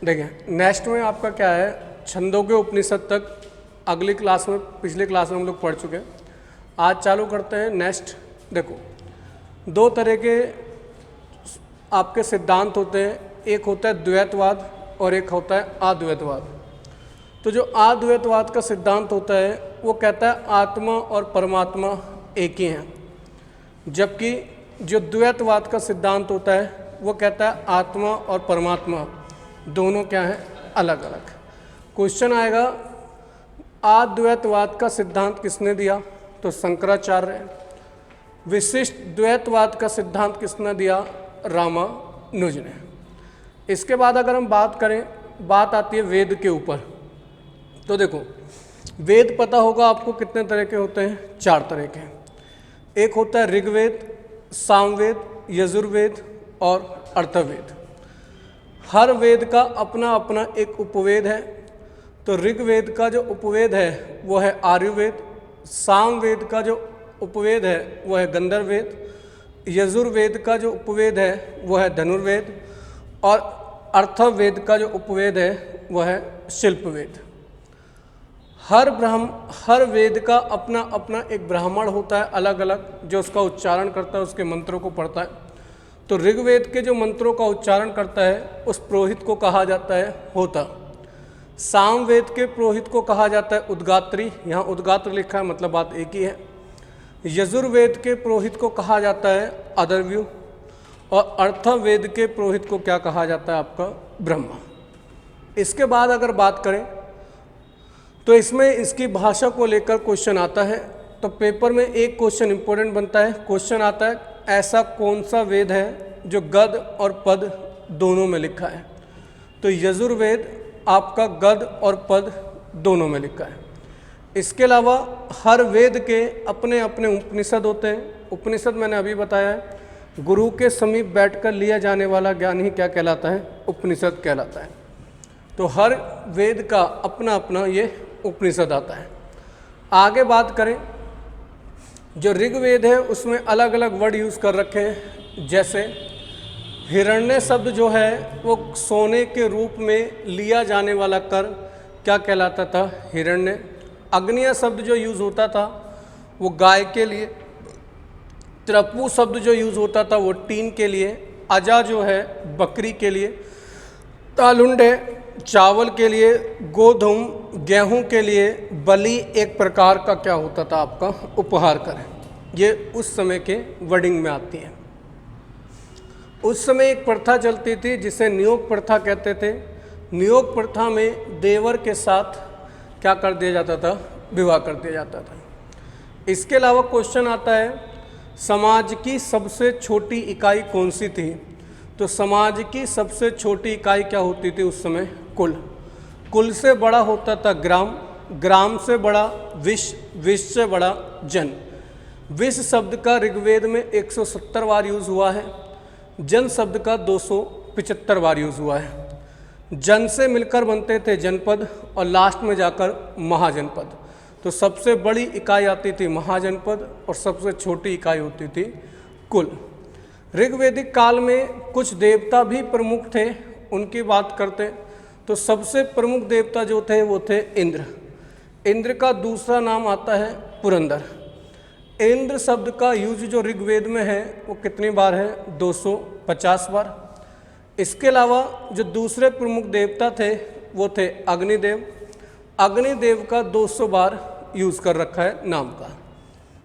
देखिए नेक्स्ट में आपका क्या है, छंदों के उपनिषद तक अगली क्लास में, पिछले क्लास में हम लोग पढ़ चुके हैं। आज चालू करते हैं नेक्स्ट। देखो दो तरह के आपके सिद्धांत होते हैं, एक होता है द्वैतवाद और एक होता है अद्वैतवाद। तो जो अद्वैतवाद का सिद्धांत होता है वो कहता है आत्मा और परमात्मा एक ही हैं, जबकि जो द्वैतवाद का सिद्धांत होता है वो कहता है आत्मा और परमात्मा दोनों क्या हैं, अलग अलग। क्वेश्चन आएगा अद्वैतवाद का सिद्धांत किसने दिया, तो शंकराचार्य। विशिष्ट द्वैतवाद का सिद्धांत किसने दिया, रामानुज ने। इसके बाद अगर हम बात करें, बात आती है वेद के ऊपर। तो देखो वेद पता होगा आपको कितने तरह के होते हैं, 4 तरह के। एक होता है ऋग्वेद, सामवेद, यजुर्वेद और अर्थवेद। हर वेद का अपना अपना एक उपवेद है। तो ऋग्वेद का जो उपवेद है वो है आयुर्वेद, सामवेद का जो उपवेद है वो है गंधर्ववेद, यजुर्वेद का जो उपवेद है वो है धनुर्वेद और अर्थवेद का जो उपवेद है वो है शिल्पवेद। हर वेद का अपना अपना एक ब्राह्मण होता है अलग अलग, जो उसका उच्चारण करता है, उसके मंत्रों को पढ़ता है। तो ऋग्वेद के जो मंत्रों का उच्चारण करता है उस पुरोहित को कहा जाता है होता। सामवेद के पुरोहित को कहा जाता है उद्गात्री, यहाँ उद्गात्र लिखा है मतलब बात एक ही है। यजुर्वेद के पुरोहित को कहा जाता है अदर्व्यु और अर्थवेद के पुरोहित को क्या कहा जाता है, आपका ब्रह्मा। इसके बाद अगर बात करें तो इसमें इसकी भाषा को लेकर क्वेश्चन आता है। तो पेपर में एक क्वेश्चन इंपॉर्टेंट बनता है, क्वेश्चन आता है ऐसा कौन सा वेद है जो गद और पद दोनों में लिखा है। तो यजुर्वेद आपका गद और पद दोनों में लिखा है। इसके अलावा हर वेद के अपने अपने उपनिषद होते हैं। उपनिषद मैंने अभी बताया है, गुरु के समीप बैठकर लिया जाने वाला ज्ञान ही क्या कहलाता है, उपनिषद कहलाता है। तो हर वेद का अपना अपना ये उपनिषद आता है। आगे बात करें, जो ऋग्वेद है उसमें अलग अलग वर्ड यूज़ कर रखे हैं। जैसे हिरण्य शब्द जो है वो सोने के रूप में लिया जाने वाला कर क्या कहलाता था, हिरण्य। अग्निया शब्द जो यूज़ होता था वो गाय के लिए, त्रपु शब्द जो यूज़ होता था वो टीन के लिए, अजा जो है बकरी के लिए, तालुंड है चावल के लिए, गोधूम गेहूं के लिए, बलि एक प्रकार का क्या होता था, आपका उपहार कर। ये उस समय के वर्डिंग में आती है। उस समय एक प्रथा चलती थी जिसे नियोग प्रथा कहते थे। नियोग प्रथा में देवर के साथ क्या कर दिया जाता था, विवाह कर दिया जाता था। इसके अलावा क्वेश्चन आता है समाज की सबसे छोटी इकाई कौन सी थी। तो समाज की सबसे छोटी इकाई क्या होती थी उस समय, कुल। कुल से बड़ा होता था ग्राम, ग्राम से बड़ा विश्व, विश्व से बड़ा जन। विश्व शब्द का ऋग्वेद में 170 बार यूज़ हुआ है, जन शब्द का 275 बार यूज़ हुआ है। जन से मिलकर बनते थे जनपद और लास्ट में जाकर महाजनपद। तो सबसे बड़ी इकाई आती थी महाजनपद और सबसे छोटी इकाई होती थी कुल। ऋग्वेदिक काल में कुछ देवता भी प्रमुख थे, उनकी बात करते तो सबसे प्रमुख देवता जो थे वो थे इंद्र। इंद्र का दूसरा नाम आता है पुरंदर। इंद्र शब्द का यूज जो ऋग्वेद में है वो कितनी बार है, 250 बार। इसके अलावा जो दूसरे प्रमुख देवता थे वो थे अग्निदेव। अग्निदेव का 200 बार यूज़ कर रखा है नाम का।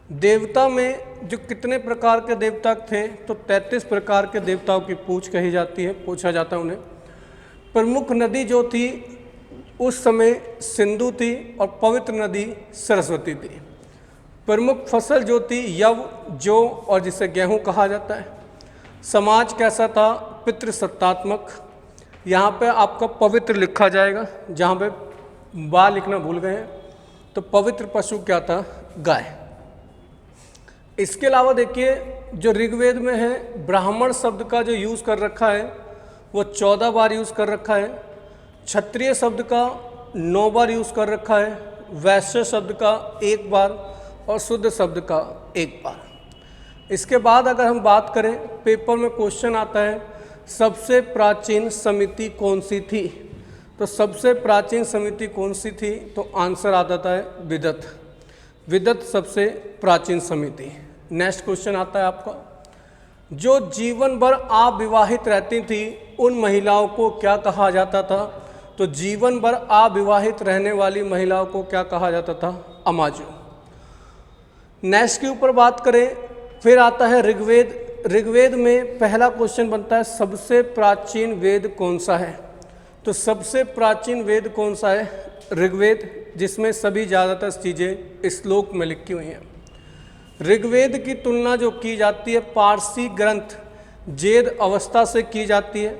देवता में जो कितने प्रकार के देवता थे, तो 33 प्रकार के देवताओं की पूछ कही जाती है, पूछा जाता है उन्हें। प्रमुख नदी जो थी उस समय सिंधु थी और पवित्र नदी सरस्वती थी। प्रमुख फसल जो थी यव, जौ और जिसे गेहूं कहा जाता है। समाज कैसा था, पितृसत्तात्मक। यहाँ पे आपका पवित्र लिखा जाएगा, जहाँ पे बा लिखना भूल गए हैं। तो पवित्र पशु क्या था, गाय। इसके अलावा देखिए जो ऋग्वेद में है ब्राह्मण शब्द का जो यूज़ कर रखा है वो 14 बार यूज़ कर रखा है। क्षत्रिय शब्द का 9 बार यूज़ कर रखा है। वैश्य शब्द का 1 बार और शुद्ध शब्द का 1 बार। इसके बाद अगर हम बात करें, पेपर में क्वेश्चन आता है सबसे प्राचीन समिति कौन सी थी। तो सबसे प्राचीन समिति कौन सी थी? तो आंसर आ जाता है विदत। विदत सबसे प्राचीन समिति। नेक्स्ट क्वेश्चन आता है आपका, जो जीवन भर अविवाहित रहती थी उन महिलाओं को क्या कहा जाता था? तो जीवन भर अविवाहित रहने वाली महिलाओं को क्या कहा जाता था? अमाजु। नेक्स्ट के ऊपर बात करें, फिर आता है ऋग्वेद। ऋग्वेद में पहला क्वेश्चन बनता है सबसे प्राचीन वेद कौन सा है? तो सबसे प्राचीन वेद कौन सा है? ऋग्वेद, जिसमें सभी ज़्यादातर चीज़ें श्लोक में लिखी हुई हैं। ऋग्वेद की तुलना जो की जाती है पारसी ग्रंथ वेद अवस्था से की जाती है।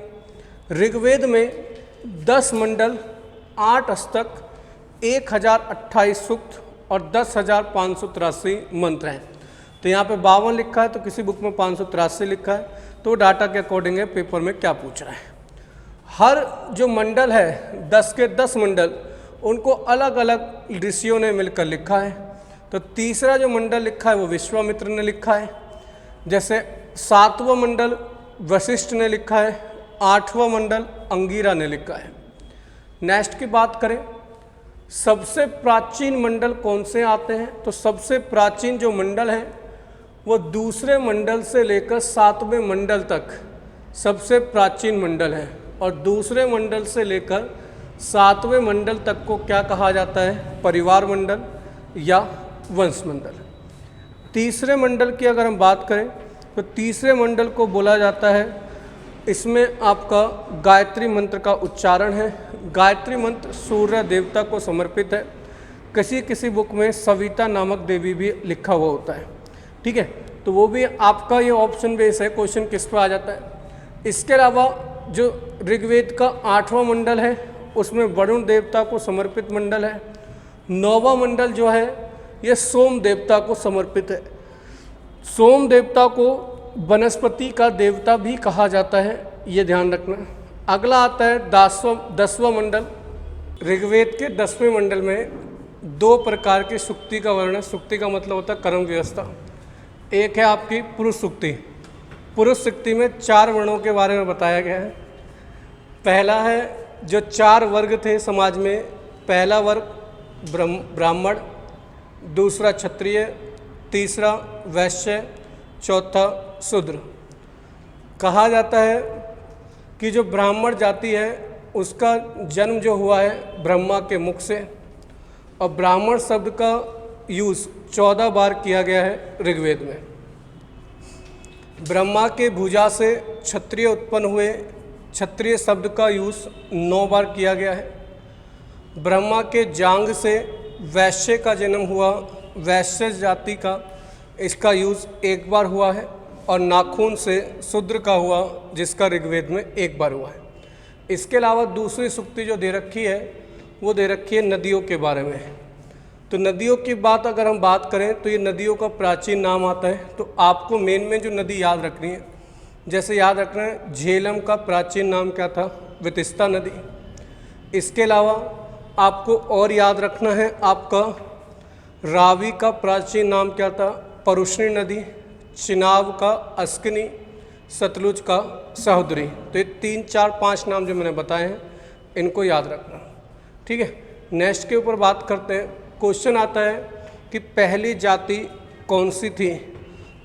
ऋग्वेद में 10 मंडल, 8 अष्टक, 1028 सूक्त और 10,583 मंत्र हैं। तो यहाँ पे 52 लिखा है, तो किसी बुक में 583 लिखा है, तो डाटा के अकॉर्डिंग है पेपर में क्या पूछ रहा है। हर जो मंडल है 10 के 10 मंडल, उनको अलग अलग ऋषियों ने मिलकर लिखा है। तो तीसरा जो मंडल लिखा है वो विश्वामित्र ने लिखा है। जैसे 7वां मंडल वशिष्ठ ने लिखा है, 8वां मंडल अंगीरा ने लिखा है। नेक्स्ट की बात करें, सबसे प्राचीन मंडल कौन से आते हैं? तो सबसे प्राचीन जो मंडल हैं वो दूसरे मंडल से लेकर 7वें मंडल तक सबसे प्राचीन मंडल है। और दूसरे मंडल से लेकर 7वें मंडल तक को क्या कहा जाता है? परिवार मंडल या वंश मंडल। तीसरे मंडल की अगर हम बात करें तो तीसरे मंडल को बोला जाता है, इसमें आपका गायत्री मंत्र का उच्चारण है। गायत्री मंत्र सूर्य देवता को समर्पित है। किसी किसी बुक में सविता नामक देवी भी लिखा हुआ होता है, ठीक है। तो वो भी आपका ये ऑप्शन बेस है, क्वेश्चन किस पर आ जाता है। इसके अलावा जो ऋग्वेद का 8वां मंडल है उसमें वरुण देवता को समर्पित मंडल है। 9वां मंडल जो है ये सोम देवता को समर्पित है। सोम देवता को वनस्पति का देवता भी कहा जाता है, ये ध्यान रखना। अगला आता है 10वां मंडल। ऋग्वेद के 10वें मंडल में 2 प्रकार की सुक्ति का वर्णन। सुक्ति का मतलब होता है कर्म व्यवस्था। एक है आपकी पुरुष सुक्ति। पुरुष सुक्ति में 4 वर्णों के बारे में बताया गया है। पहला है जो 4 वर्ग थे समाज में, पहला वर्ग ब्राह्मण, दूसरा क्षत्रिय, तीसरा वैश्य, चौथा शूद्र। कहा जाता है कि जो ब्राह्मण जाति है उसका जन्म जो हुआ है ब्रह्मा के मुख से, और ब्राह्मण शब्द का यूज़ 14 बार किया गया है ऋग्वेद में। ब्रह्मा के भुजा से क्षत्रिय उत्पन्न हुए, क्षत्रिय शब्द का यूज़ 9 बार किया गया है। ब्रह्मा के जांग से वैश्य का जन्म हुआ, वैश्य जाति का, इसका यूज़ 1 बार हुआ है। और नाखून से शूद्र का हुआ, जिसका ऋग्वेद में 1 बार हुआ है। इसके अलावा दूसरी सुक्ति जो दे रखी है वो दे रखी है नदियों के बारे में। तो नदियों की बात अगर हम बात करें तो ये नदियों का प्राचीन नाम आता है। तो आपको मेन में जो नदी याद रखनी है, जैसे याद रखना है झेलम का प्राचीन नाम क्या था? वितिस्ता नदी। इसके अलावा आपको और याद रखना है आपका रावी का प्राचीन नाम क्या था? परुष्णी नदी। चिनाब का अस्किनी, सतलुज का सहोदरी। तो ये 3, 4, 5 नाम जो मैंने बताए हैं इनको याद रखना, ठीक है। नेक्स्ट के ऊपर बात करते हैं। क्वेश्चन आता है कि पहली जाति कौन सी थी?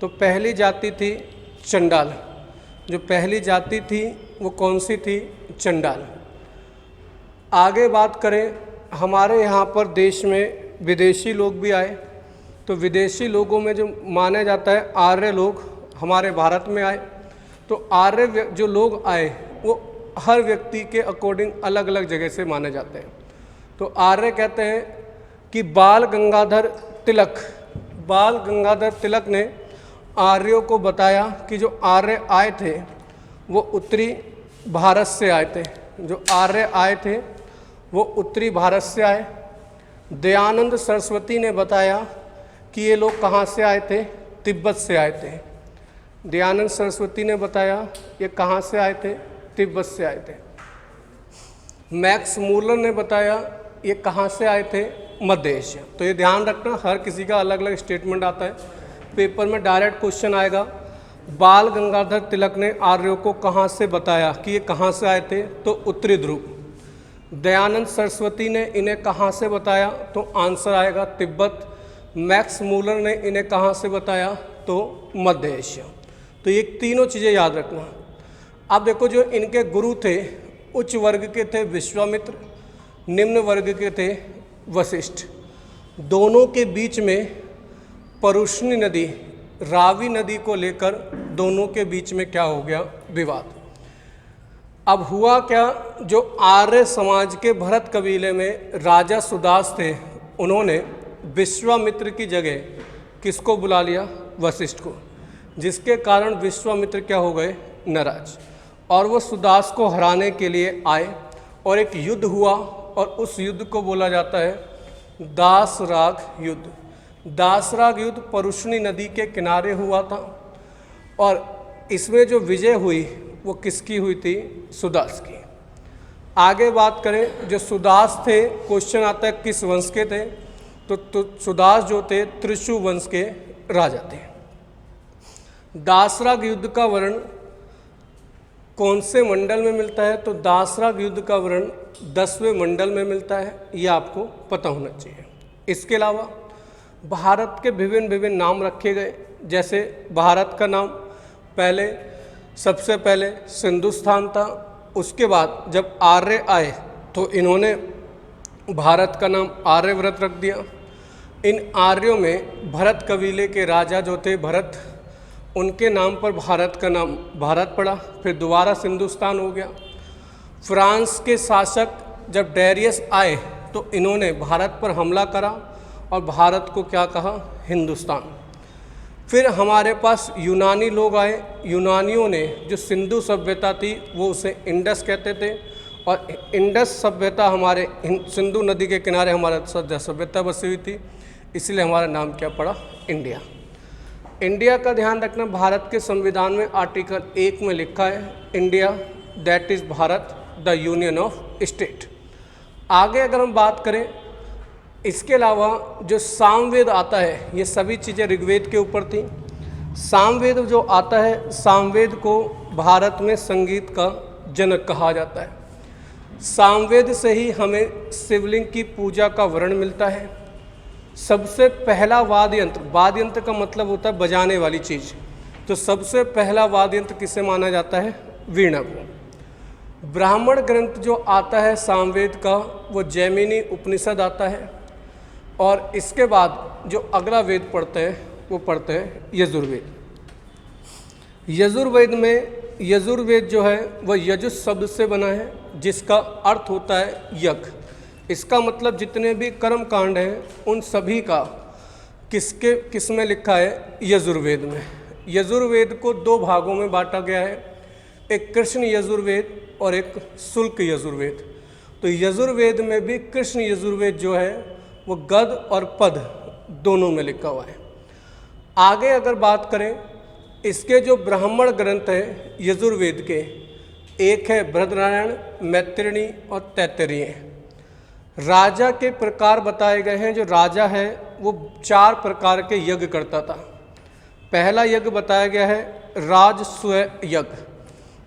तो पहली जाति थी चंडाल। जो पहली जाति थी वो कौन सी थी? चंडाल। आगे बात करें, हमारे यहाँ पर देश में विदेशी लोग भी आए। तो विदेशी लोगों में जो माना जाता है आर्य लोग हमारे भारत में आए। तो आर्य जो लोग आए वो हर व्यक्ति के अकॉर्डिंग अलग अलग जगह से माने जाते हैं। तो आर्य कहते हैं कि बाल गंगाधर तिलक ने आर्यों को बताया कि जो आर्य आए थे वो उत्तरी भारत से आए थे। जो आर्य आए थे वो उत्तरी भारत से आए। दयानंद सरस्वती ने बताया कि ये लोग कहाँ से आए थे? तिब्बत से आए थे। दयानंद सरस्वती ने बताया ये कहाँ से आए थे? तिब्बत से आए थे। मैक्स मूलर ने बताया ये कहाँ से आए थे? मध्य एशिया। तो ये ध्यान रखना, हर किसी का अलग अलग स्टेटमेंट आता है। पेपर में डायरेक्ट क्वेश्चन आएगा, बाल गंगाधर तिलक ने आर्यों को कहाँ से बताया कि ये कहाँ से आए थे? तो उत्तरी ध्रुव। दयानंद सरस्वती ने इन्हें कहाँ से बताया, तो आंसर आएगा तिब्बत। मैक्स मूलर ने इन्हें कहाँ से बताया, तो मध्य एशिया। तो ये तीनों चीज़ें याद रखना। अब देखो, जो इनके गुरु थे उच्च वर्ग के थे विश्वामित्र, निम्न वर्ग के थे वशिष्ठ। दोनों के बीच में परुष्णी नदी, रावी नदी को लेकर दोनों के बीच में क्या हो गया, विवाद। अब हुआ क्या, जो आर्य समाज के भरत कबीले में राजा सुदास थे, उन्होंने विश्वामित्र की जगह किसको बुला लिया, वशिष्ठ को, जिसके कारण विश्वामित्र क्या हो गए, नाराज, और वो सुदास को हराने के लिए आए और एक युद्ध हुआ, और उस युद्ध को बोला जाता है दासराग युद्ध। दासराग युद्ध परुष्णी नदी के किनारे हुआ था, और इसमें जो विजय हुई वो किसकी हुई थी, सुदास की। आगे बात करें, जो सुदास थे, क्वेश्चन आता है किस वंश के थे, तो सुदास जो थे त्रिशु वंश के राजा थे। दासराग युद्ध का वर्णन कौन से मंडल में मिलता है, तो दासराग युद्ध का वर्णन 10वें मंडल में मिलता है, ये आपको पता होना चाहिए। इसके अलावा भारत के विभिन्न नाम रखे गए, जैसे भारत का नाम सबसे पहले सिंधुस्तान था, उसके बाद जब आर्य आए तो इन्होंने भारत का नाम आर्यव्रत रख दिया। इन आर्यों में भरत कबीले के राजा जो थे भरत, उनके नाम पर भारत का नाम भारत पड़ा, फिर दोबारा सिंधुस्तान हो गया। फ्रांस के शासक जब डेरियस आए तो इन्होंने भारत पर हमला करा और भारत को क्या कहा, हिंदुस्तान। फिर हमारे पास यूनानी लोग आए, यूनानियों ने जो सिंधु सभ्यता थी वो उसे इंडस कहते थे, और इंडस सभ्यता हमारे सिंधु नदी के किनारे हमारा सभ्यता बसी हुई थी, इसलिए हमारा नाम क्या पड़ा, इंडिया। इंडिया का ध्यान रखना, भारत के संविधान में आर्टिकल 1 में लिखा है India that is Bharat the union of state. आगे अगर हम बात करें, इसके अलावा जो सामवेद आता है, ये सभी चीज़ें ऋग्वेद के ऊपर थी। सामवेद जो आता है, सामवेद को भारत में संगीत का जनक कहा जाता है। सामवेद से ही हमें शिवलिंग की पूजा का वर्णन मिलता है। सबसे पहला वाद्य यंत्र, वाद्य यंत्र का मतलब होता है बजाने वाली चीज़, तो सबसे पहला वाद्य यंत्र किसे माना जाता है, वीणा को। ब्राह्मण ग्रंथ जो आता है सामवेद का, वो जैमिनी उपनिषद आता है, और इसके बाद जो अगला वेद पढ़ते हैं वो पढ़ते हैं यजुर्वेद। यजुर्वेद में, यजुर्वेद जो है वह यजुस शब्द से बना है, जिसका अर्थ होता है यज्ञ। इसका मतलब जितने भी कर्म कांड हैं उन सभी का किस में लिखा है, यजुर्वेद में। यजुर्वेद को 2 भागों में बांटा गया है, एक कृष्ण यजुर्वेद और एक शुल्क यजुर्वेद। तो यजुर्वेद में भी कृष्ण यजुर्वेद जो है वो गद और पद दोनों में लिखा हुआ है। आगे अगर बात करें, इसके जो ब्राह्मण ग्रंथ हैं यजुर्वेद के, एक है बृहदारण्यक, मैत्रेयी और तैत्तिरीय। राजा के प्रकार बताए गए हैं। जो राजा है वो 4 प्रकार के यज्ञ करता था। पहला यज्ञ बताया गया है राजसूय यज्ञ।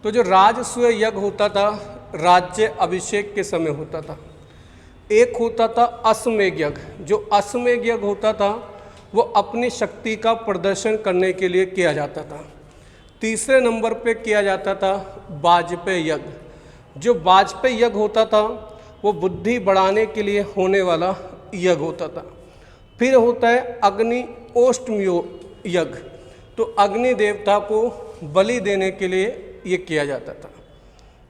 तो जो राजसूय यज्ञ होता था राज्य अभिषेक के समय होता था। एक होता था अश्वमेध यज्ञ। जो अश्वमेध यज्ञ होता था वो अपनी शक्ति का प्रदर्शन करने के लिए किया जाता था। तीसरे नंबर पे किया जाता था वाजपेय यज्ञ। जो वाजपेय यज्ञ होता था वो बुद्धि बढ़ाने के लिए होने वाला यज्ञ होता था। फिर होता है अग्नि ओष्टम्यो यज्ञ। तो अग्नि देवता को बलि देने के लिए ये किया जाता था।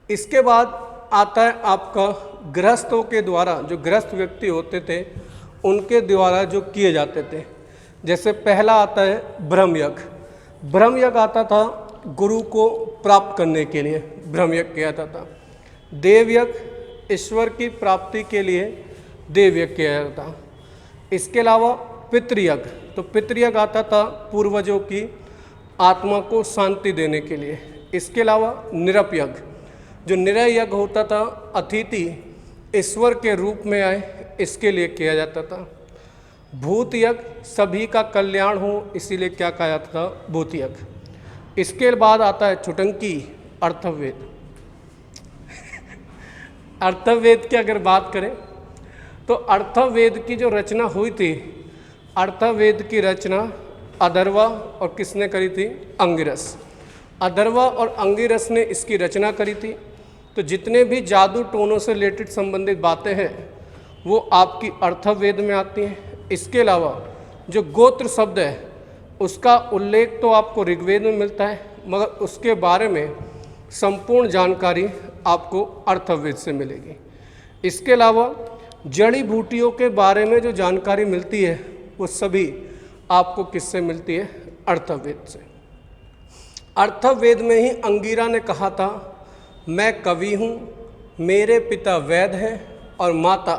इसके बाद आता है आपका गृहस्थों के द्वारा, जो गृहस्थ व्यक्ति होते थे उनके द्वारा जो किए जाते थे। जैसे पहला आता है ब्रह्म यज्ञ। ब्रह्म यज्ञ आता था गुरु को प्राप्त करने के लिए ब्रह्म यज्ञ किया जाता था। देव यज्ञ ईश्वर की प्राप्ति के लिए देव यज्ञ किया जाता था। इसके अलावा पितृयज्ञ। तो पितृयज्ञ आता था पूर्वजों की आत्मा को शांति देने के लिए। इसके अलावा निरप यज्ञ। जो निरय यज्ञ होता था अतिथि ईश्वर के रूप में आए इसके लिए किया जाता था। भूत यज्ञ सभी का कल्याण हो इसीलिए क्या कहा जाता था, भूत यज्ञ। इसके बाद आता है छुटंकी अर्थवेद। अर्थवेद की अगर बात करें तो अर्थवेद की जो रचना हुई थी, अर्थवेद की रचना अथर्वा और किसने करी थी? अंगिरस। अथर्वा और अंगिरस ने इसकी रचना करी थी। तो जितने भी जादू टोनों से रिलेटेड संबंधित बातें हैं वो आपकी अर्थवेद में आती हैं। इसके अलावा जो गोत्र शब्द है उसका उल्लेख तो आपको ऋग्वेद में मिलता है, मगर उसके बारे में संपूर्ण जानकारी आपको अर्थवेद से मिलेगी। इसके अलावा जड़ी बूटियों के बारे में जो जानकारी मिलती है वो सभी आपको किससे मिलती है? अर्थवेद से। अर्थवेद में ही अंगीरा ने कहा था, मैं कवि हूँ, मेरे पिता वैद्य हैं और माता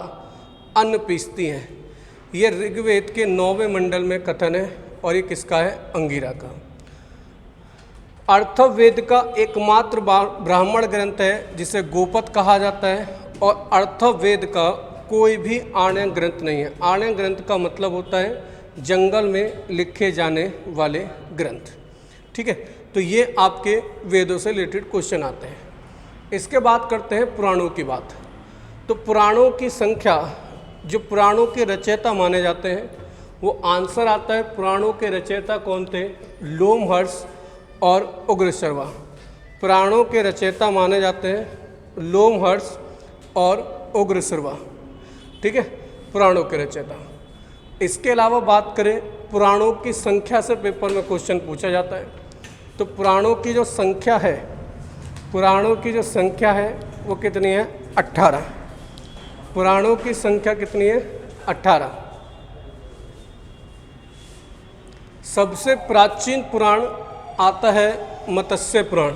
अन्न पीसती हैं। ये ऋग्वेद के 9वें मंडल में कथन है और ये किसका है? अंगीरा का। अर्थवेद का एकमात्र ब्राह्मण ग्रंथ है जिसे गोपद कहा जाता है, और अर्थवेद का कोई भी आर्य ग्रंथ नहीं है। आर्य ग्रंथ का मतलब होता है जंगल में लिखे जाने वाले ग्रंथ। ठीक है, तो ये आपके वेदों से रिलेटेड क्वेश्चन आते हैं। इसके बाद करते हैं पुराणों की बात। तो पुराणों की संख्या, जो पुराणों के रचयिता माने जाते हैं, वो आंसर आता है पुराणों के रचयिता कौन थे? लोमहर्ष और उग्रश्रवा। पुराणों के रचयिता माने जाते हैं लोमहर्ष और उग्रश्रवा। ठीक है, पुराणों के रचयिता। इसके अलावा बात करें पुराणों की संख्या से पेपर में क्वेश्चन पूछा जाता है। तो पुराणों की जो संख्या है, पुराणों की जो संख्या है वो कितनी है? 18। पुराणों की संख्या कितनी है? 18। सबसे प्राचीन पुराण आता है मत्स्य पुराण।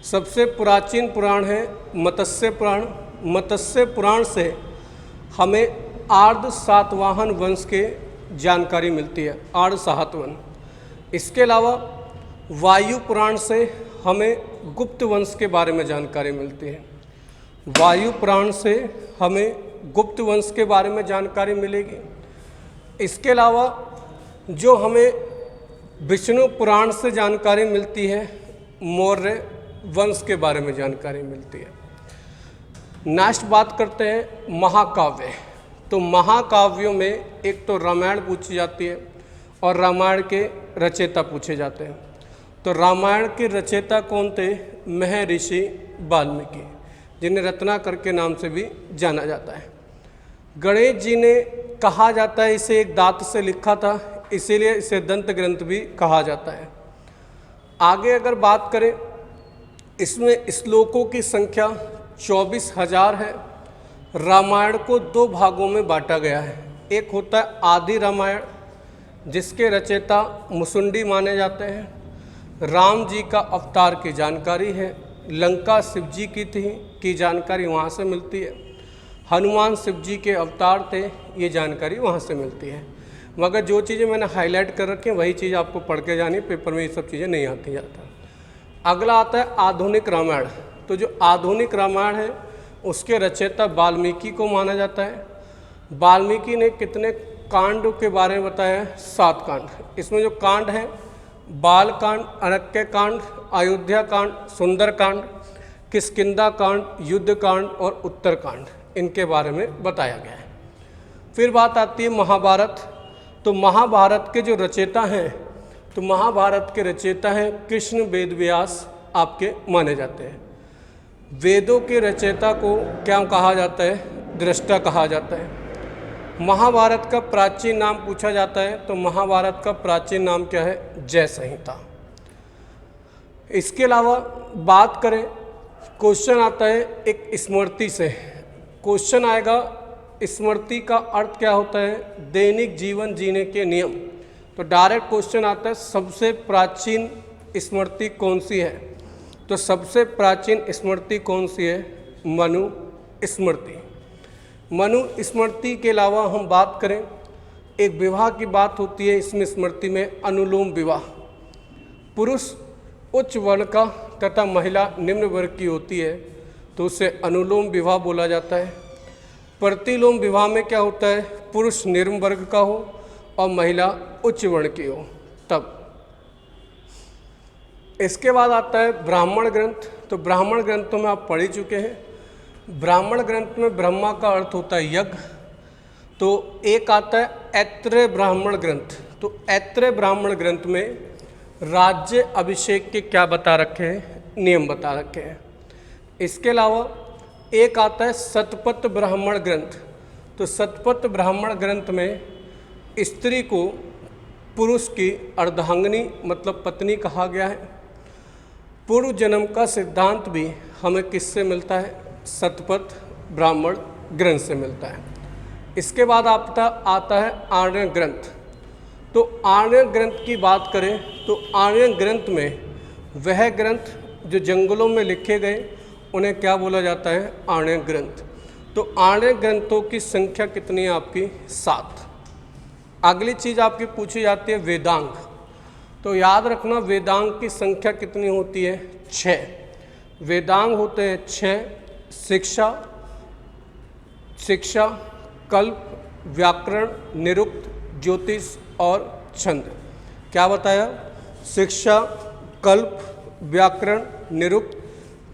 सबसे प्राचीन पुराण है मत्स्य पुराण। मत्स्य पुराण से हमें आर्ध सातवाहन वंश के जानकारी मिलती है, आर्ध सातवाहन। इसके अलावा वायु पुराण से हमें गुप्त वंश के बारे में जानकारी मिलती है। वायु पुराण से हमें गुप्त वंश के बारे में जानकारी मिलेगी। इसके अलावा जो हमें विष्णु पुराण से जानकारी मिलती है, मौर्य वंश के बारे में जानकारी मिलती है। नेक्स्ट बात करते हैं महाकाव्य। तो महाकाव्यों में एक तो रामायण पूछी जाती है और रामायण के रचयिता पूछे जाते हैं। तो रामायण के रचयिता कौन थे? महर्षि वाल्मीकि, जिन्हें रत्नाकर के नाम से भी जाना जाता है। गणेश जी ने कहा जाता है इसे एक दांत से लिखा था, इसीलिए इसे दंत ग्रंथ भी कहा जाता है। आगे अगर बात करें, इसमें श्लोकों की संख्या 24,000 है। रामायण को 2 भागों में बांटा गया है। एक होता है आदि रामायण, जिसके रचयिता मुसुंडी माने जाते हैं। राम जी का अवतार की जानकारी है। लंका शिव जी की थी की जानकारी वहाँ से मिलती है। हनुमान शिव जी के अवतार थे, ये जानकारी वहाँ से मिलती है। मगर जो चीज़ें मैंने हाईलाइट कर रखी हैं वही चीज़ आपको पढ़ के जानी, पेपर में ये सब चीज़ें नहीं आती जाता। अगला आता है आधुनिक रामायण। तो जो आधुनिक रामायण है उसके रचयिता वाल्मीकि को माना जाता है। वाल्मीकि ने कितने कांड के बारे में बताया है? 7 कांड। इसमें जो कांड है, बाल कांड, अरण्य कांड, अयोध्या कांड, सुंदर कांड, किष्किंधा कांड, युद्ध कांड और उत्तर कांड, इनके बारे में बताया गया है। फिर बात आती है महाभारत। तो महाभारत के जो रचयिता हैं, तो महाभारत के रचयिता हैं कृष्ण वेदव्यास आपके माने जाते हैं। वेदों के रचयिता को क्या कहा जाता है? दृष्टा कहा जाता है। महाभारत का प्राचीन नाम पूछा जाता है, तो महाभारत का प्राचीन नाम क्या है? जय संहिता। इसके अलावा बात करें, क्वेश्चन आता है एक स्मृति से। क्वेश्चन आएगा स्मृति का अर्थ क्या होता है? दैनिक जीवन जीने के नियम। तो डायरेक्ट क्वेश्चन आता है सबसे प्राचीन स्मृति कौन सी है? तो सबसे प्राचीन स्मृति कौन सी है? मनु स्मृति। मनु स्मृति के अलावा हम बात करें, एक विवाह की बात होती है इसमें स्मृति में, अनुलोम विवाह। पुरुष उच्च वर्ण का तथा महिला निम्न वर्ग की होती है तो उसे अनुलोम विवाह बोला जाता है। प्रतिलोम विवाह में क्या होता है? पुरुष निम्न वर्ग का हो और महिला उच्च वर्ण की हो तब। इसके बाद आता है ब्राह्मण ग्रंथ। तो ब्राह्मण ग्रंथों में आप पढ़ ही चुके हैं। ब्राह्मण ग्रंथ में ब्रह्मा का अर्थ होता है यज्ञ। तो एक आता है ऐत्रेय ब्राह्मण ग्रंथ। तो ऐत्रेय ब्राह्मण ग्रंथ में राज्य अभिषेक के क्या बता रखे हैं, नियम बता रखे हैं। इसके अलावा एक आता है शतपथ ब्राह्मण ग्रंथ। तो शतपथ ब्राह्मण ग्रंथ में स्त्री को पुरुष की अर्धांगिनी मतलब पत्नी कहा गया है। पूर्व जन्म का सिद्धांत भी हमें किससे मिलता है, शतपथ ब्राह्मण ग्रंथ से मिलता है। इसके बाद आता है आर्य ग्रंथ। तो आर्य ग्रंथ की बात करें तो आर्य ग्रंथ में वह ग्रंथ जो जंगलों में लिखे गए उन्हें क्या बोला जाता है, आर्य ग्रंथ। तो आर्य ग्रंथों की संख्या कितनी है आपकी, 7। अगली चीज़ आपकी पूछी जाती है वेदांग। तो याद रखना वेदांग की संख्या कितनी होती है, 6। वेदांग होते हैं 6। शिक्षा, कल्प, व्याकरण, निरुक्त, ज्योतिष और छंद। क्या बताया, शिक्षा, कल्प, व्याकरण, निरुक्त,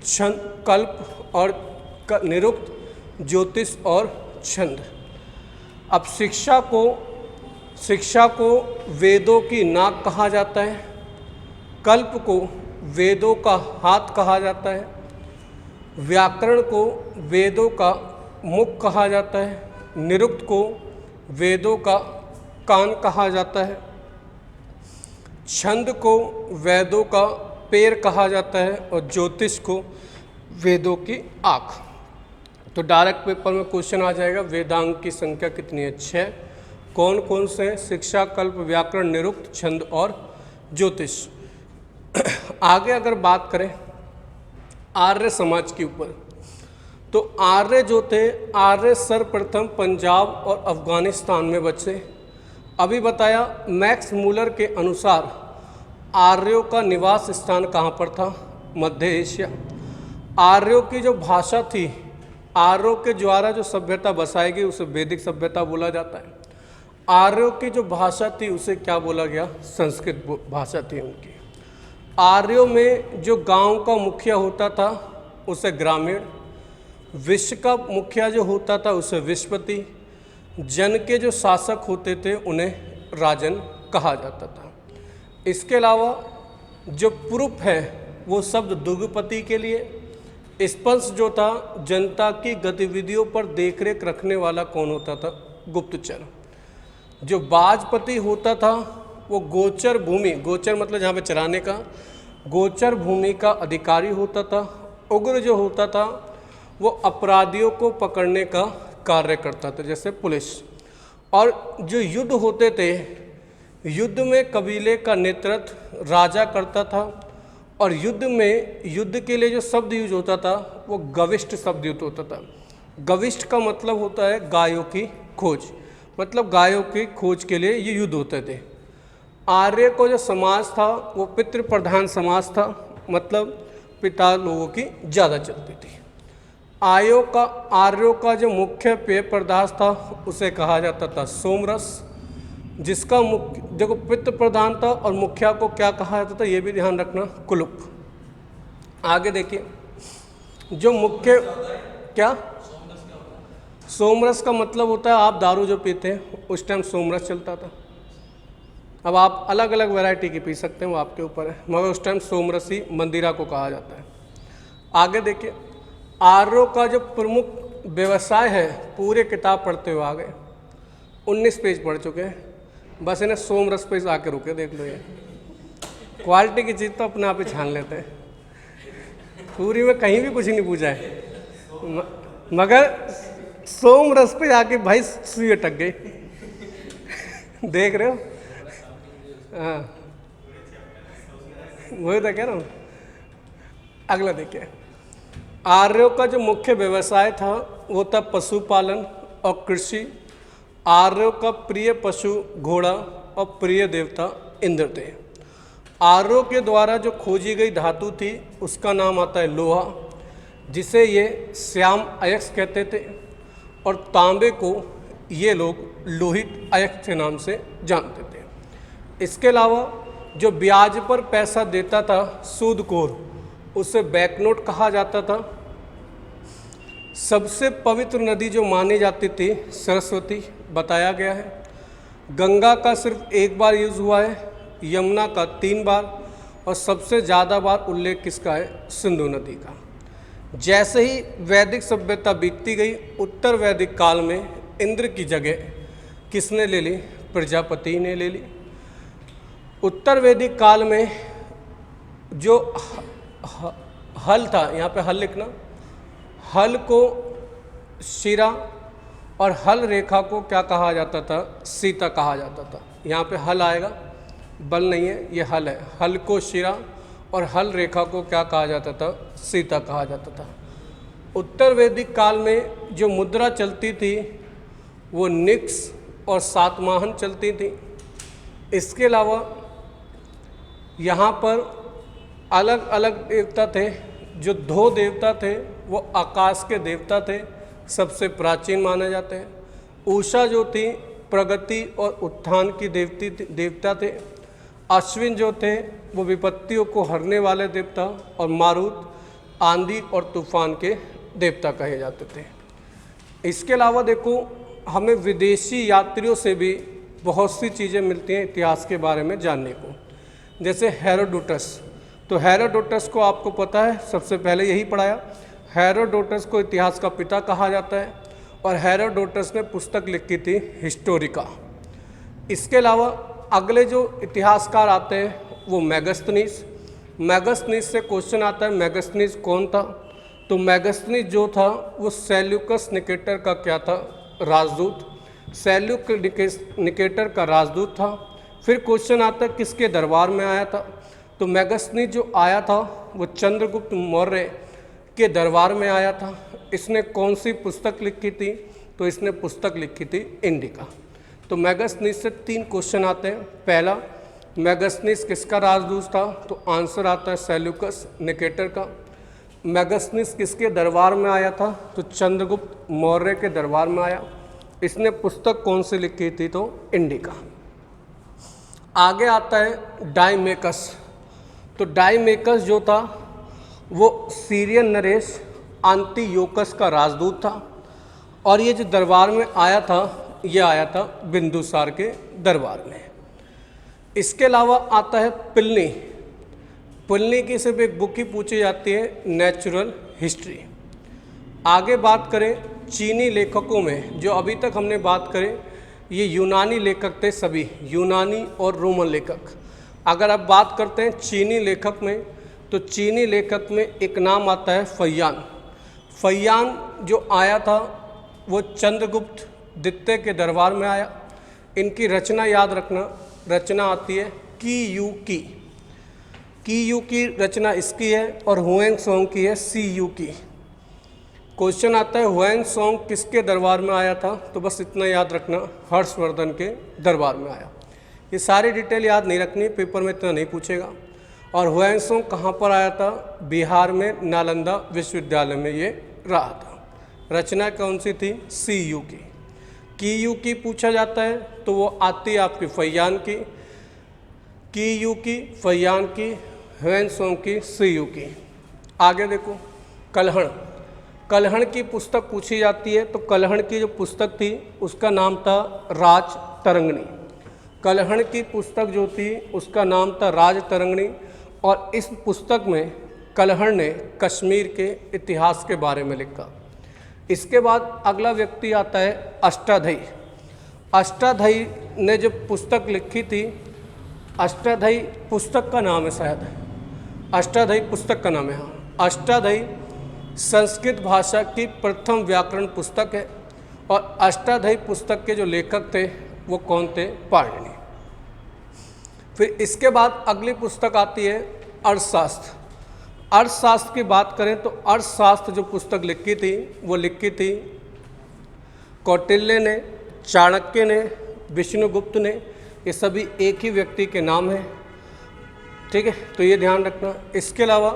छंद, कल्प और निरुक्त, ज्योतिष और छंद। अब शिक्षा को वेदों की नाक कहा जाता है, कल्प को वेदों का हाथ कहा जाता है, व्याकरण को वेदों का मुख कहा जाता है, निरुक्त को वेदों का कान कहा जाता है, छंद को वेदों का पैर कहा जाता है और ज्योतिष को वेदों की आँख। तो डायरेक्ट पेपर में क्वेश्चन आ जाएगा वेदांग की संख्या कितनी है, 6। कौन कौन से, शिक्षा, कल्प, व्याकरण, निरुक्त, छंद और ज्योतिष। आगे अगर बात करें आर्य समाज के ऊपर, तो आर्य जो थे, आर्य सर्वप्रथम पंजाब और अफगानिस्तान में बसे। अभी बताया मैक्स मूलर के अनुसार आर्यों का निवास स्थान कहाँ पर था, मध्य एशिया। आर्यों की जो भाषा थी, आर्यों के द्वारा जो सभ्यता बसाई गई उसे वैदिक सभ्यता बोला जाता है। आर्यों की जो भाषा थी उसे क्या बोला गया, संस्कृत भाषा थी उनकी। आर्यों में जो गांव का मुखिया होता था उसे ग्रामीण, विश्व का मुखिया जो होता था उसे विश्वपति, जन के जो शासक होते थे उन्हें राजन कहा जाता था। इसके अलावा जो पुरुष है वो शब्द दुर्गपति के लिए, स्पंश जो था जनता की गतिविधियों पर देखरेख रखने वाला कौन होता था, गुप्तचर। जो बाजपति होता था वो गोचर भूमि, गोचर मतलब जहाँ पे चराने का, गोचर भूमि का अधिकारी होता था। उग्र जो होता था वो अपराधियों को पकड़ने का कार्य करता था, जैसे पुलिस। और जो युद्ध होते थे, युद्ध में कबीले का नेतृत्व राजा करता था। और युद्ध के लिए जो शब्द यूज होता था वो गविष्ट शब्द यूज होता था। गविष्ट का मतलब होता है गायों की खोज, मतलब गायों की खोज के लिए ये युद्ध होते थे। आर्य को जो समाज था वो पितृ प्रधान समाज था, मतलब पिता लोगों की ज़्यादा चलती थी। आर्यों का जो मुख्य पेय पदार्थ था उसे कहा जाता था सोमरस, जिसका मुख्य देखो पितृ प्रधान था और मुखिया को क्या कहा जाता था ये भी ध्यान रखना, कुलुप। आगे देखिए जो मुख्य क्या, सोमरस का मतलब होता है आप दारू जो पीते हैं उस टाइम सोमरस चलता था। अब आप अलग अलग वैरायटी की पी सकते हैं, वो आपके ऊपर है, मगर उस टाइम सोमरस ही मंदिरा को कहा जाता है। आगे देखिए आर्यों का जो प्रमुख व्यवसाय है, पूरे किताब पढ़ते हुए आ गए, 19 पेज पढ़ चुके हैं, बस इन्हें सोमरस पे आके रुके, देख लो ये क्वालिटी की चीज़ तो अपने आप ही छान लेते हैं। पूरी में कहीं भी कुछ नहीं पूछा है, मगर सोमरस पे आके भाई सुई अटक गई। देख रहे हो, हाँ वही तो कह रहा हूँ। अगला देखिए आर्यों का जो मुख्य व्यवसाय था वो था पशुपालन और कृषि। आर्यों का प्रिय पशु घोड़ा और प्रिय देवता इंद्र थे। आर्यों के द्वारा जो खोजी गई धातु थी उसका नाम आता है लोहा, जिसे ये श्याम अयस्क कहते थे, और तांबे को ये लोग लोहित अयस्क के नाम से जानते थे। इसके अलावा जो ब्याज पर पैसा देता था सूदखोर, उसे बैंक नोट कहा जाता था। सबसे पवित्र नदी जो मानी जाती थी सरस्वती बताया गया है। गंगा का सिर्फ एक बार यूज़ हुआ है, यमुना का 3 बार और सबसे ज़्यादा बार उल्लेख किसका है, सिंधु नदी का। जैसे ही वैदिक सभ्यता बीतती गई, उत्तर वैदिक काल में इंद्र की जगह किसने ले ली, प्रजापति ने ले ली। उत्तर वैदिक काल में जो हल था, यहाँ पे हल लिखना, हल को शिरा और हल रेखा को क्या कहा जाता था, सीता कहा जाता था। यहाँ पे हल आएगा, बल नहीं है, ये हल है। हल को शिरा और हल रेखा को क्या कहा जाता था, सीता कहा जाता था। उत्तर वैदिक काल में जो मुद्रा चलती थी वो निक्स और सातवाहन चलती थी। इसके अलावा यहाँ पर अलग अलग देवता थे। जो 2 देवता थे वो आकाश के देवता थे, सबसे प्राचीन माने जाते हैं। उषा जो थी प्रगति और उत्थान की देवता थे। अश्विन जो थे वो विपत्तियों को हरने वाले देवता, और मारुत आंधी और तूफान के देवता कहे जाते थे। इसके अलावा देखो, हमें विदेशी यात्रियों से भी बहुत सी चीज़ें मिलती हैं इतिहास के बारे में जानने को। जैसे हेरोडोटस, तो हेरोडोटस को आपको पता है, सबसे पहले यही पढ़ाया। हेरोडोटस को इतिहास का पिता कहा जाता है और हेरोडोटस ने पुस्तक लिखी थी हिस्टोरिका। इसके अलावा अगले जो इतिहासकार आते हैं वो मेगास्थनीज। मेगास्थनीज से क्वेश्चन आता है, मेगास्थनीज कौन था? तो मेगास्थनीज जो था वो सेल्यूकस निकेटर का क्या था, राजदूत। सेल्यूकस निकेटर का राजदूत था। फिर क्वेश्चन आता है किसके दरबार में आया था? तो मेगास्थनीज जो आया था वो चंद्रगुप्त मौर्य के दरबार में आया था। इसने कौन सी पुस्तक लिखी थी? तो इसने पुस्तक लिखी थी इंडिका। तो मेगास्थनीज से 3 क्वेश्चन आते हैं। पहला, मेगास्थनीज किसका राजदूत था? तो आंसर आता है सेल्यूकस निकेटर का। मेगास्थनीज किसके दरबार में आया था? तो चंद्रगुप्त मौर्य के दरबार में आया। इसने पुस्तक कौन सी लिखी थी? तो इंडिका। आगे आता है डायमेकस। तो डायमेकस जो था वो सीरियन नरेश आंटियोकस का राजदूत था, और ये जो दरबार में आया था ये आया था बिंदुसार के दरबार में। इसके अलावा आता है पिलनी। पिलनी की सिर्फ एक बुक ही पूछी जाती है, नेचुरल हिस्ट्री। आगे बात करें चीनी लेखकों में, जो अभी तक हमने बात करें ये यूनानी लेखक थे, सभी यूनानी और रोमन लेखक। अगर आप बात करते हैं चीनी लेखक में, तो चीनी लेखक में एक नाम आता है फैयान। फैयान जो आया था वो चंद्रगुप्त द्वितीय के दरबार में आया। इनकी रचना याद रखना, रचना आती है की यू की रचना इसकी है, और हुएंगसोंग की है CU की। क्वेश्चन आता है हुएंगसोंग किसके दरबार में आया था? तो बस इतना याद रखना, हर्षवर्धन के दरबार में आया। ये सारी डिटेल याद नहीं रखनी, पेपर में इतना नहीं पूछेगा। और हुएंगसोंग कहाँ पर आया था? बिहार में नालंदा विश्वविद्यालय में ये रहा था। रचना कौन सी थी? CU की पूछा जाता है तो वो आती है आपकी फैयान की, फैयान की, हुएंगसोंग की, CU की। आगे देखो कल्हण की पुस्तक पूछी जाती है। तो कल्हण की जो पुस्तक थी उसका नाम था राज तरंगिणी। कल्हण की पुस्तक जो थी उसका नाम था राज तरंगिणी, और इस पुस्तक में कल्हण ने कश्मीर के इतिहास के बारे में लिखा। इसके बाद अगला व्यक्ति आता है अष्टाध्यायी। अष्टाध्यायी ने जो पुस्तक लिखी थी, अष्टाध्यायी पुस्तक का नाम है शायद, अष्टाध्यायी पुस्तक का नाम है, हाँ। अष्टाध्यायी संस्कृत भाषा की प्रथम व्याकरण पुस्तक है, और अष्टाध्यायी पुस्तक के जो लेखक थे वो कौन थे? पाणिनि। फिर इसके बाद अगली पुस्तक आती है अर्थशास्त्र। अर्थशास्त्र की बात करें तो अर्थशास्त्र जो पुस्तक लिखी थी वो लिखी थी कौटिल्य ने, चाणक्य ने, विष्णुगुप्त ने। ये सभी एक ही व्यक्ति के नाम हैं, ठीक है, तो ये ध्यान रखना। इसके अलावा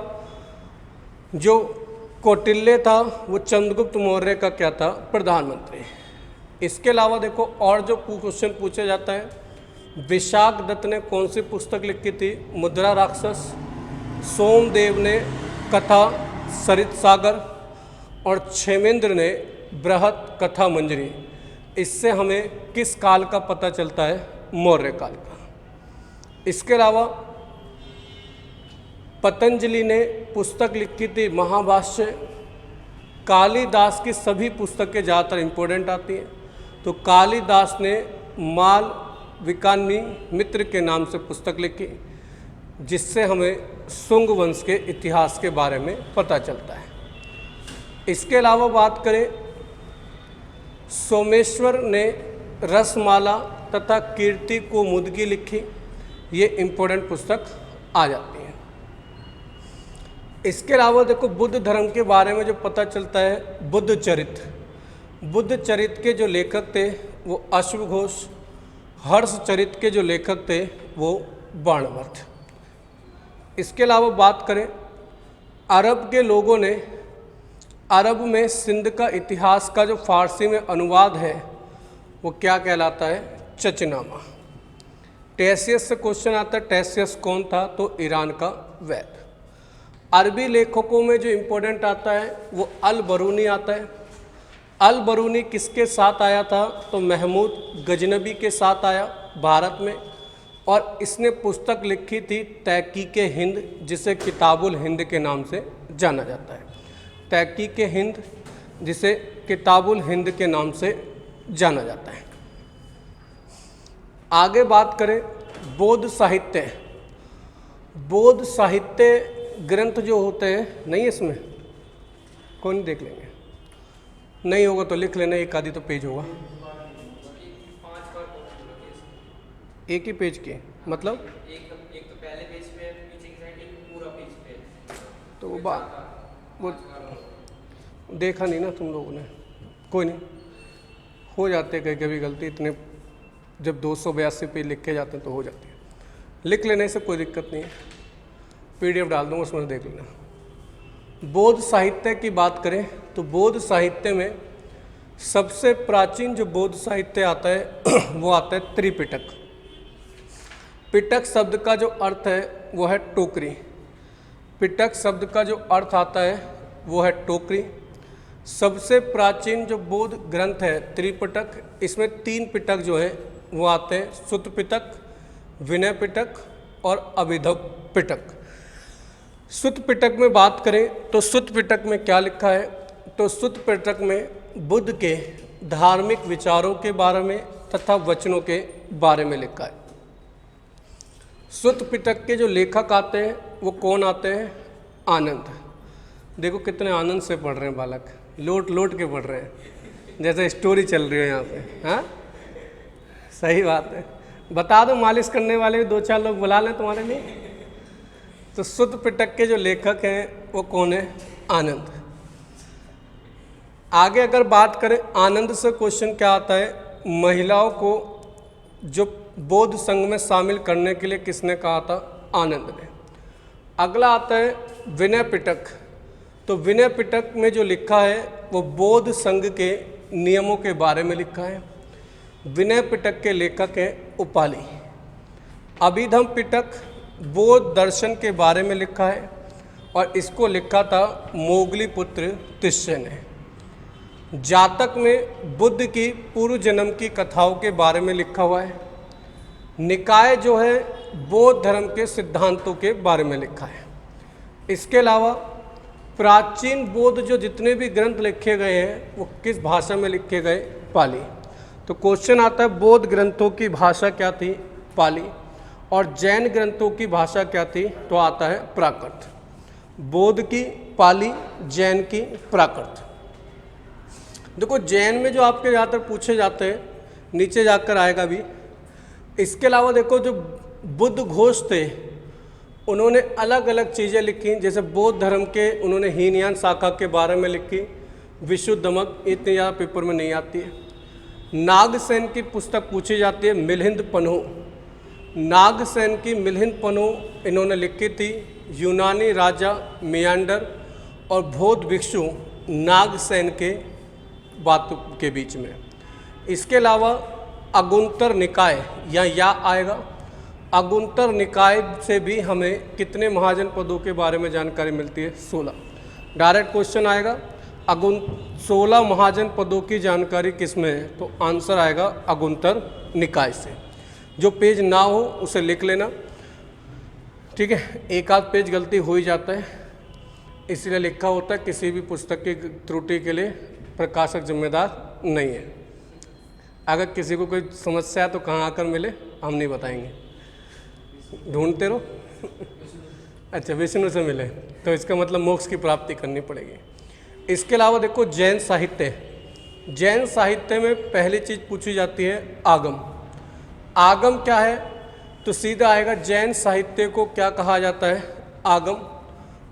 जो कौटिल्य था वो चंद्रगुप्त मौर्य का क्या था? प्रधानमंत्री। इसके अलावा देखो और जो क्वेश्चन पूछा जाता है, विशाख दत्त ने कौन सी पुस्तक लिखी थी? मुद्रा राक्षस। सोमदेव ने कथा सरित सागर। और क्षेमेंद्र ने बृहत कथा मंजरी। इससे हमें किस काल का पता चलता है? मौर्य काल का। इसके अलावा पतंजलि ने पुस्तक लिखी थी महाभाष्य। कालिदास की सभी पुस्तकें ज़्यादातर इम्पोर्टेंट आती हैं, तो कालिदास ने मालविकाग्नि मित्र के नाम से पुस्तक लिखी, जिससे हमें शुंग वंश के इतिहास के बारे में पता चलता है। इसके अलावा बात करें, सोमेश्वर ने रसमाला तथा कीर्ति को मुदगी लिखी, ये इम्पोर्टेंट पुस्तक आ जाती है। इसके अलावा देखो बुद्ध धर्म के बारे में जो पता चलता है, बुद्ध चरित्र के जो लेखक थे वो अश्वघोष, हर्ष चरित्र के जो लेखक थे वो बाणभट्ट। इसके अलावा बात करें, अरब के लोगों ने अरब में सिंध का इतिहास का जो फारसी में अनुवाद है वो क्या कहलाता है? चचनामा। टेसियस से क्वेश्चन आता है, टेसियस कौन था? तो ईरान का वैद। अरबी लेखकों में जो इम्पोर्टेंट आता है वो अल बरूनी आता है। अल बरूनी किसके साथ आया था? तो महमूद गजनबी के साथ आया भारत में, और इसने पुस्तक लिखी थी तहकीक हिंद, जिसे किताबुल हिंद के नाम से जाना जाता है। तहकीक हिंद, जिसे किताबुल हिंद के नाम से जाना जाता है। आगे बात करें बौद्ध साहित्य। बौद्ध साहित्य ग्रंथ जो होते हैं, नहीं इसमें कौन नहीं देख लेंगे, नहीं होगा तो लिख लेना, एक आधी तो पेज होगा, एक ही पेज के मतलब एक तो पहले पेज पे, पीछे की साइड एक पूरा पेज पे, तो वो देखा नहीं ना तुम लोगों ने, कोई नहीं, हो जाते हैं कभी कभी गलती, इतने जब 282 पेज लिखे जाते हैं तो हो जाती है, लिख लेने से कोई दिक्कत नहीं है, PDF डाल दूँगा उसमें देख लेना। बौद्ध साहित्य की बात करें तो बौद्ध साहित्य में सबसे प्राचीन जो बौद्ध साहित्य आता है वो आता है त्रिपिटक। पिटक शब्द का जो अर्थ है वो है टोकरी। पिटक शब्द का जो अर्थ आता है वो है टोकरी। सबसे प्राचीन जो बौद्ध ग्रंथ है त्रिपिटक, इसमें 3 पिटक जो है वो आते हैं, सुत्त पिटक, विनय पिटक और अभिधव पिटक। सुत्त पिटक में बात करें तो सुत्त पिटक में क्या लिखा है? तो सुत्त पिटक में बुद्ध के धार्मिक विचारों के बारे में तथा वचनों के बारे में लिखा है। सुत्त पिटक के जो लेखक आते हैं वो कौन आते हैं? आनंद। देखो कितने आनंद से पढ़ रहे हैं बालक, लोट लोट के पढ़ रहे हैं, जैसे स्टोरी चल रही है यहाँ पे। हाँ, सही बात है। बता दो मालिश करने वाले 2-4 लोग बुला लें तुम्हारे लिए। तो सुत्त पिटक के जो लेखक हैं वो कौन है? आनंद। आगे अगर बात करें आनंद से क्वेश्चन क्या आता है? महिलाओं को जो बौद्ध संघ में शामिल करने के लिए किसने कहा था? आनंद ने। अगला आता है विनय पिटक। तो विनय पिटक में जो लिखा है वो बौद्ध संघ के नियमों के बारे में लिखा है। विनय पिटक के लेखक हैं उपाली। अभिधम पिटक बौद्ध दर्शन के बारे में लिखा है और इसको लिखा था मोगली पुत्र तिष्य ने। जातक में बुद्ध की पूर्व जन्म की कथाओं के बारे में लिखा हुआ है। निकाय जो है बौद्ध धर्म के सिद्धांतों के बारे में लिखा है। इसके अलावा प्राचीन बौद्ध जो जितने भी ग्रंथ लिखे गए हैं वो किस भाषा में लिखे गए? पाली। तो क्वेश्चन आता है बौद्ध ग्रंथों की भाषा क्या थी? पाली। और जैन ग्रंथों की भाषा क्या थी? तो आता है प्राकृत। बौद्ध की पाली, जैन की प्राकृत। देखो जैन में जो आपके ज़्यादातर पूछे जाते हैं, नीचे जाकर आएगा भी। इसके अलावा देखो जो बुद्ध घोष थे उन्होंने अलग अलग चीज़ें लिखी, जैसे बौद्ध धर्म के उन्होंने हीनयान शाखा के बारे में लिखी, विशुद्धमक, इतनी ज़्यादा पेपर में नहीं आती है। नागसेन की पुस्तक पूछी जाती है, मिलिंद पन्हु। नागसेन की मिलिंद पन्हु इन्होंने लिखी थी। यूनानी राजा मियांडर और बौद्ध भिक्षु नागसेन के बातों के बीच में। इसके अलावा अगुंतर निकाय या आएगा। अगुंतर निकाय से भी हमें कितने महाजन पदों के बारे में जानकारी मिलती है? 16। डायरेक्ट क्वेश्चन आएगा। 16 महाजन पदों की जानकारी किस में है? तो आंसर आएगा अगुंतर निकाय से। जो पेज ना हो उसे लिख लेना, ठीक है। एक आध पेज गलती हो ही जाता है, इसलिए लिखा होता है। किसी भी पुस्तक की त्रुटि के लिए प्रकाशक जिम्मेदार नहीं है। अगर किसी को कोई समस्या है तो कहाँ आकर मिले, हम नहीं बताएंगे, ढूंढते रहो। अच्छा, विष्णु से मिले तो इसका मतलब मोक्ष की प्राप्ति करनी पड़ेगी। इसके अलावा देखो जैन साहित्य, जैन साहित्य में पहली चीज़ पूछी जाती है आगम। आगम क्या है? तो सीधा आएगा जैन साहित्य को क्या कहा जाता है? आगम।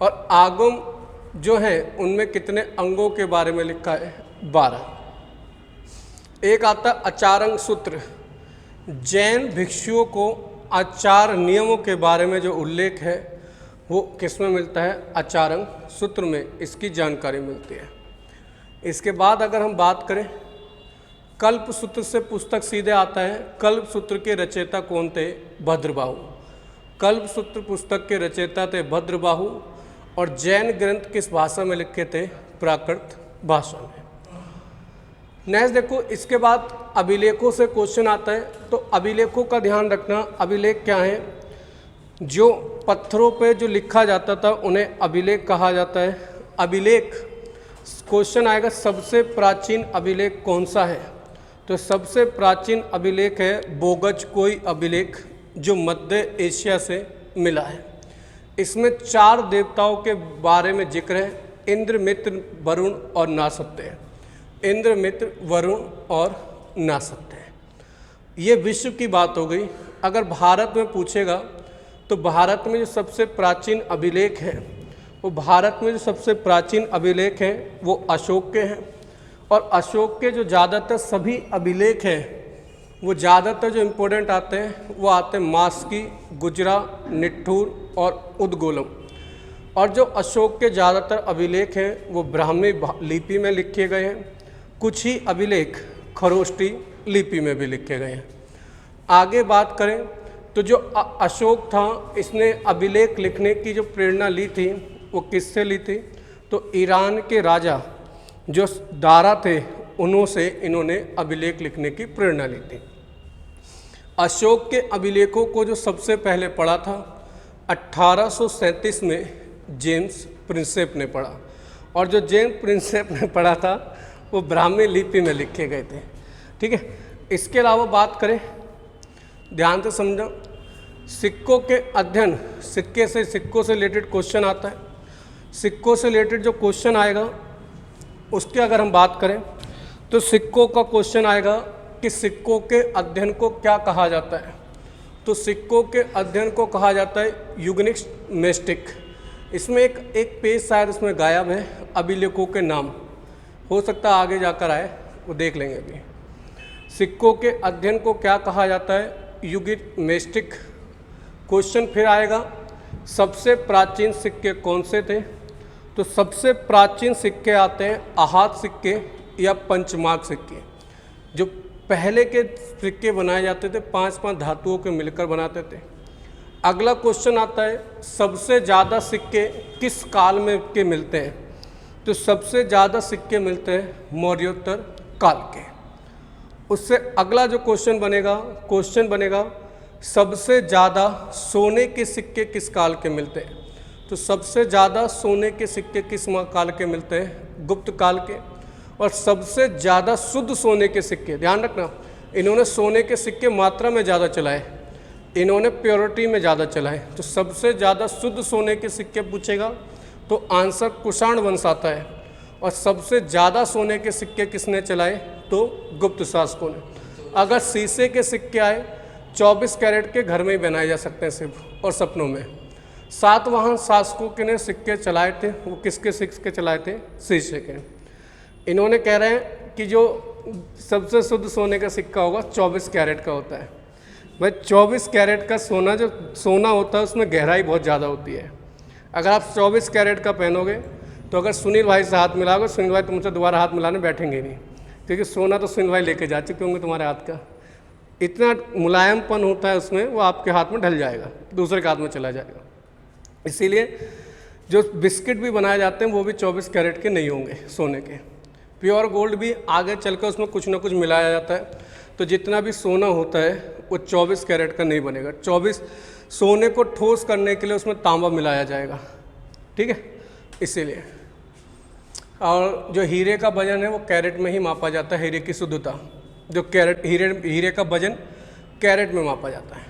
और आगम जो है उनमें कितने अंगों के बारे में लिखा है? 12। एक आता आचारंग सूत्र। जैन भिक्षुओं को आचार नियमों के बारे में जो उल्लेख है वो किस में मिलता है? आचारंग सूत्र में इसकी जानकारी मिलती है। इसके बाद अगर हम बात करें कल्प सूत्र से पुस्तक सीधे आता है। कल्प सूत्र के रचयिता कौन थे? भद्रबाहु। कल्प सूत्र पुस्तक के रचयिता थे भद्रबाहु। और जैन ग्रंथ किस भाषा में लिखे थे? प्राकृत भाषा में। नेक्स्ट देखो, इसके बाद अभिलेखों से क्वेश्चन आता है। तो अभिलेखों का ध्यान रखना, अभिलेख क्या है? जो पत्थरों पे जो लिखा जाता था उन्हें अभिलेख कहा जाता है। अभिलेख क्वेश्चन आएगा सबसे प्राचीन अभिलेख कौन सा है? तो सबसे प्राचीन अभिलेख है बोगजकोई अभिलेख, जो मध्य एशिया से मिला है। इसमें 4 देवताओं के बारे में जिक्र है, इंद्र, मित्र, वरुण और नासत्य। इंद्र, मित्र, वरुण और नासत्य। ये विश्व की बात हो गई। अगर भारत में पूछेगा तो भारत में जो सबसे प्राचीन अभिलेख है वो अशोक के हैं। और अशोक के जो ज़्यादातर सभी अभिलेख हैं वो ज़्यादातर जो इम्पोर्टेंट आते हैं वो आते हैं मास्की, गुजरा, निट्ठूर और उद्गोलम। और जो अशोक के ज़्यादातर अभिलेख हैं वो ब्राह्मी लिपि में लिखे गए हैं। कुछ ही अभिलेख खरोष्टी लिपि में भी लिखे गए हैं। आगे बात करें तो जो अशोक था, इसने अभिलेख लिखने की जो प्रेरणा ली थी वो किससे ली थी? तो ईरान के राजा जो दारा थे उन्हों से इन्होंने अभिलेख लिखने की प्रेरणा ली थी। अशोक के अभिलेखों को जो सबसे पहले पढ़ा था 1837 में जेम्स प्रिंसेप ने पढ़ा। और जो जेम्स प्रिंसेप ने पढ़ा था वो ब्राह्मी लिपि में लिखे गए थे, ठीक है। इसके अलावा बात करें, ध्यान से समझो, सिक्कों के अध्ययन, सिक्कों से रिलेटेड क्वेश्चन आता है। सिक्कों से रिलेटेड जो क्वेश्चन आएगा उसकी अगर हम बात करें तो सिक्कों का क्वेश्चन आएगा कि सिक्कों के अध्ययन को क्या कहा जाता है? तो सिक्कों के अध्ययन को कहा जाता है यूगनिस्टिक। इसमें एक पेज शायद इसमें गायब है, अभिलेखों के नाम, हो सकता है आगे जाकर आए, वो देख लेंगे अभी। सिक्कों के अध्ययन को क्या कहा जाता है? यूगनिस्टिक। क्वेश्चन फिर आएगा सबसे प्राचीन सिक्के कौन से थे? तो सबसे प्राचीन सिक्के आते हैं आहत सिक्के या पंचमार्क सिक्के। जो पहले के सिक्के बनाए जाते थे 5-5 धातुओं के मिलकर बनाते थे। अगला क्वेश्चन आता है सबसे ज़्यादा सिक्के किस काल में के मिलते हैं? तो सबसे ज़्यादा सिक्के मिलते हैं मौर्योत्तर काल के। उससे अगला जो क्वेश्चन बनेगा सबसे ज़्यादा सोने के सिक्के किस काल के मिलते हैं? तो सबसे ज़्यादा सोने के सिक्के किस काल के मिलते हैं? गुप्त काल के। और सबसे ज़्यादा शुद्ध सोने के सिक्के, ध्यान रखना, इन्होंने सोने के सिक्के मात्रा में ज़्यादा चलाए, इन्होंने प्योरिटी में ज़्यादा चलाए। तो सबसे ज़्यादा शुद्ध सोने के सिक्के पूछेगा तो आंसर कुषाण वंश आता है। और सबसे ज़्यादा सोने के सिक्के किसने चलाए? तो गुप्त शासकों ने। अगर शीशे के सिक्के आए 24 कैरेट के घर में ही बनाए जा सकते हैं सिर्फ, और सपनों में। सातवाहन शासकों के ने सिक्के चलाए थे, वो किसके सिक्के चलाए थे? शीशे के। इन्होंने कह रहे हैं कि जो सबसे शुद्ध सोने का सिक्का होगा 24 कैरेट का होता है। भाई 24 कैरेट का सोना जो सोना होता है उसमें गहराई बहुत ज़्यादा होती है। अगर आप 24 कैरेट का पहनोगे तो अगर सुनील भाई से हाथ मिलाओगे, सुनील भाई तुमसे दोबारा हाथ मिलाने बैठेंगे नहीं, क्योंकि सोना तो सुनील भाई लेके जा चुके होंगे तुम्हारे हाथ का। इतना मुलायमपन होता है उसमें, वो आपके हाथ में ढल जाएगा, दूसरे के हाथ में चला जाएगा। इसीलिए जो बिस्किट भी बनाए जाते हैं वो भी 24 कैरेट के नहीं होंगे सोने के। प्योर गोल्ड भी आगे चलकर उसमें कुछ ना कुछ मिलाया जाता है, तो जितना भी सोना होता है वो 24 कैरेट का नहीं बनेगा। 24 सोने को ठोस करने के लिए उसमें तांबा मिलाया जाएगा, ठीक है, इसीलिए। और जो हीरे का वजन है वो कैरेट में ही मापा जाता है, हीरे की शुद्धता, जो कैरेट हीरे का वजन कैरेट में मापा जाता है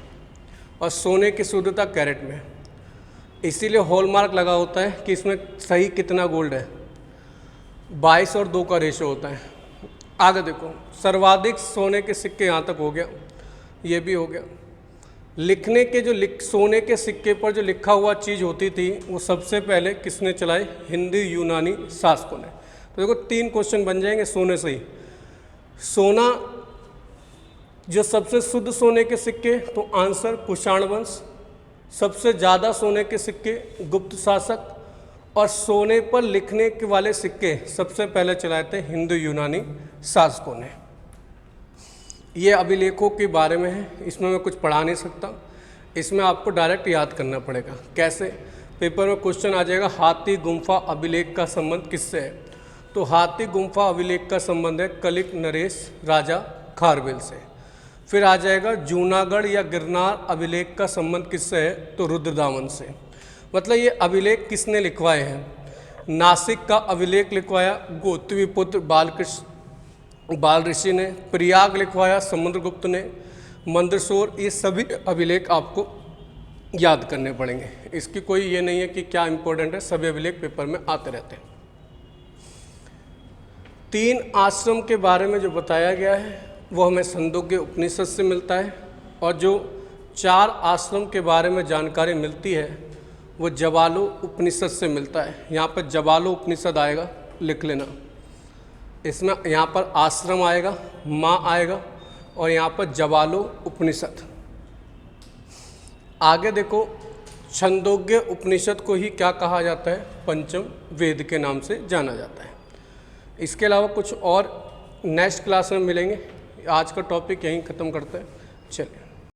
और सोने की शुद्धता कैरेट में। इसीलिए हॉलमार्क लगा होता है कि इसमें सही कितना गोल्ड है, 22 और 2 का रेशो होता है। आगे देखो, सर्वाधिक सोने के सिक्के यहाँ तक हो गया, ये भी हो गया। लिखने के जो सोने के सिक्के पर जो लिखा हुआ चीज़ होती थी वो सबसे पहले किसने चलाई? हिंदू यूनानी शासकों ने। तो देखो 3 क्वेश्चन बन जाएंगे सोने से ही। सोना, जो सबसे शुद्ध सोने के सिक्के, तो आंसर कुषाण वंश। सबसे ज़्यादा सोने के सिक्के गुप्त शासक। और सोने पर लिखने के वाले सिक्के सबसे पहले चलाए थे हिंदू यूनानी शासकों ने। ये अभिलेखों के बारे में है, इसमें मैं कुछ पढ़ा नहीं सकता, इसमें आपको डायरेक्ट याद करना पड़ेगा। कैसे? पेपर में क्वेश्चन आ जाएगा, हाथी गुम्फा अभिलेख का संबंध किससे है? तो हाथी गुम्फा अभिलेख का संबंध है कलिक नरेश राजा खारवेल से। फिर आ जाएगा जूनागढ़ या गिरनार अभिलेख का संबंध किससे है? तो रुद्रदामन से। मतलब ये अभिलेख किसने लिखवाए हैं? नासिक का अभिलेख लिखवाया गौतमीपुत्र बाल ऋषि ने, प्रयाग लिखवाया समुद्रगुप्त ने, मंदसौर, ये सभी अभिलेख आपको याद करने पड़ेंगे। इसकी कोई ये नहीं है कि क्या इंपॉर्टेंट है, सभी अभिलेख पेपर में आते रहते हैं। 3 आश्रम के बारे में जो बताया गया है वो हमें छंदोग्य उपनिषद से मिलता है, और जो 4 आश्रम के बारे में जानकारी मिलती है वो जवालो उपनिषद से मिलता है। यहाँ पर जवालो उपनिषद आएगा, लिख लेना। इसमें यहाँ पर आश्रम आएगा, माँ आएगा, और यहाँ पर जवालो उपनिषद। आगे देखो, छंदोग्य उपनिषद को ही क्या कहा जाता है? पंचम वेद के नाम से जाना जाता है। इसके अलावा कुछ और नेक्स्ट क्लास में मिलेंगे। आज का टॉपिक यहीं ख़त्म करते हैं, चलिए।